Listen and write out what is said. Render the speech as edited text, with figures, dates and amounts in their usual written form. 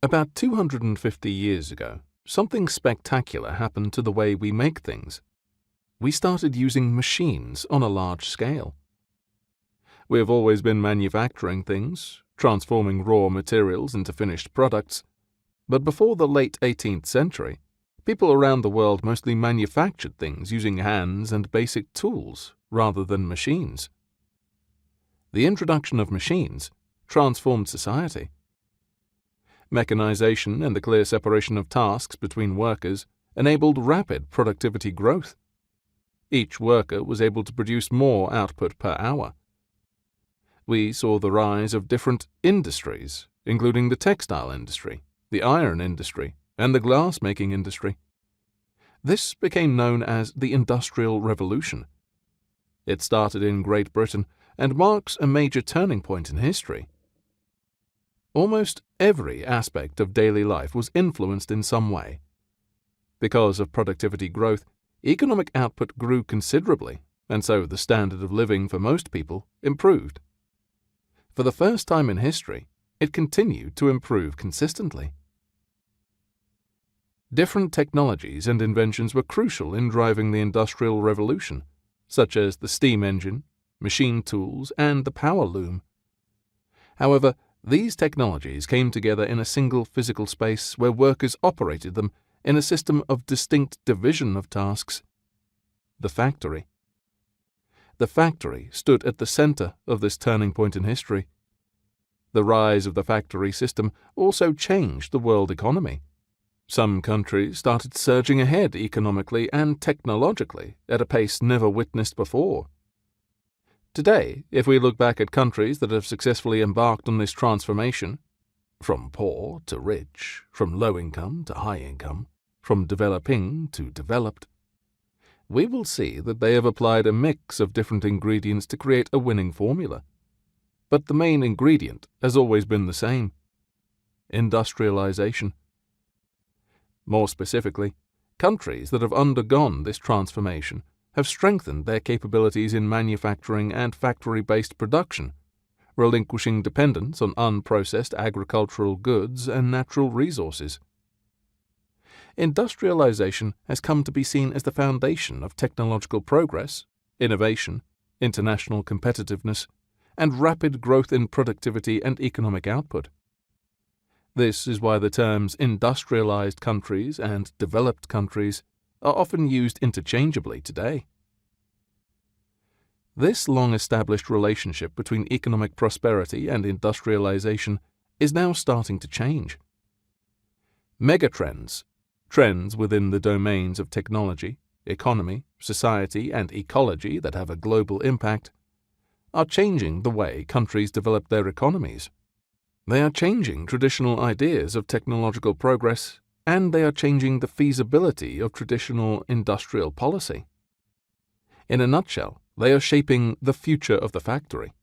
About 250 years ago, something spectacular happened to the way we make things. We started using machines on a large scale. We have always been manufacturing things, transforming raw materials into finished products, but before the late 18th century, people around the world mostly manufactured things using hands and basic tools rather than machines. The introduction of machines transformed society. Mechanization and the clear separation of tasks between workers enabled rapid productivity growth. Each worker was able to produce more output per hour. We saw the rise of different industries, including the textile industry, the iron industry, and the glass-making industry. This became known as the Industrial Revolution. It started in Great Britain and marks a major turning point in history. Almost every aspect of daily life was influenced in some way. Because of productivity growth, economic output grew considerably, and so the standard of living for most people improved. For the first time in history, it continued to improve consistently. Different technologies and inventions were crucial in driving the Industrial Revolution, such as the steam engine, machine tools, and the power loom. However, these technologies came together in a single physical space where workers operated them in a system of distinct division of tasks: the factory. The factory stood at the center of this turning point in history. The rise of the factory system also changed the world economy. Some countries started surging ahead economically and technologically at a pace never witnessed before. Today, if we look back at countries that have successfully embarked on this transformation, from poor to rich, from low income to high income, from developing to developed, we will see that they have applied a mix of different ingredients to create a winning formula. But the main ingredient has always been the same: industrialization. More specifically, countries that have undergone this transformation have strengthened their capabilities in manufacturing and factory-based production, relinquishing dependence on unprocessed agricultural goods and natural resources. Industrialization has come to be seen as the foundation of technological progress, innovation, international competitiveness, and rapid growth in productivity and economic output. This is why the terms industrialized countries and developed countries are often used interchangeably today. This long-established relationship between economic prosperity and industrialization is now starting to change. Megatrends, trends within the domains of technology, economy, society, and ecology that have a global impact, are changing the way countries develop their economies. They are changing traditional ideas of technological progress, and they are changing the feasibility of traditional industrial policy. In a nutshell, they are shaping the future of the factory.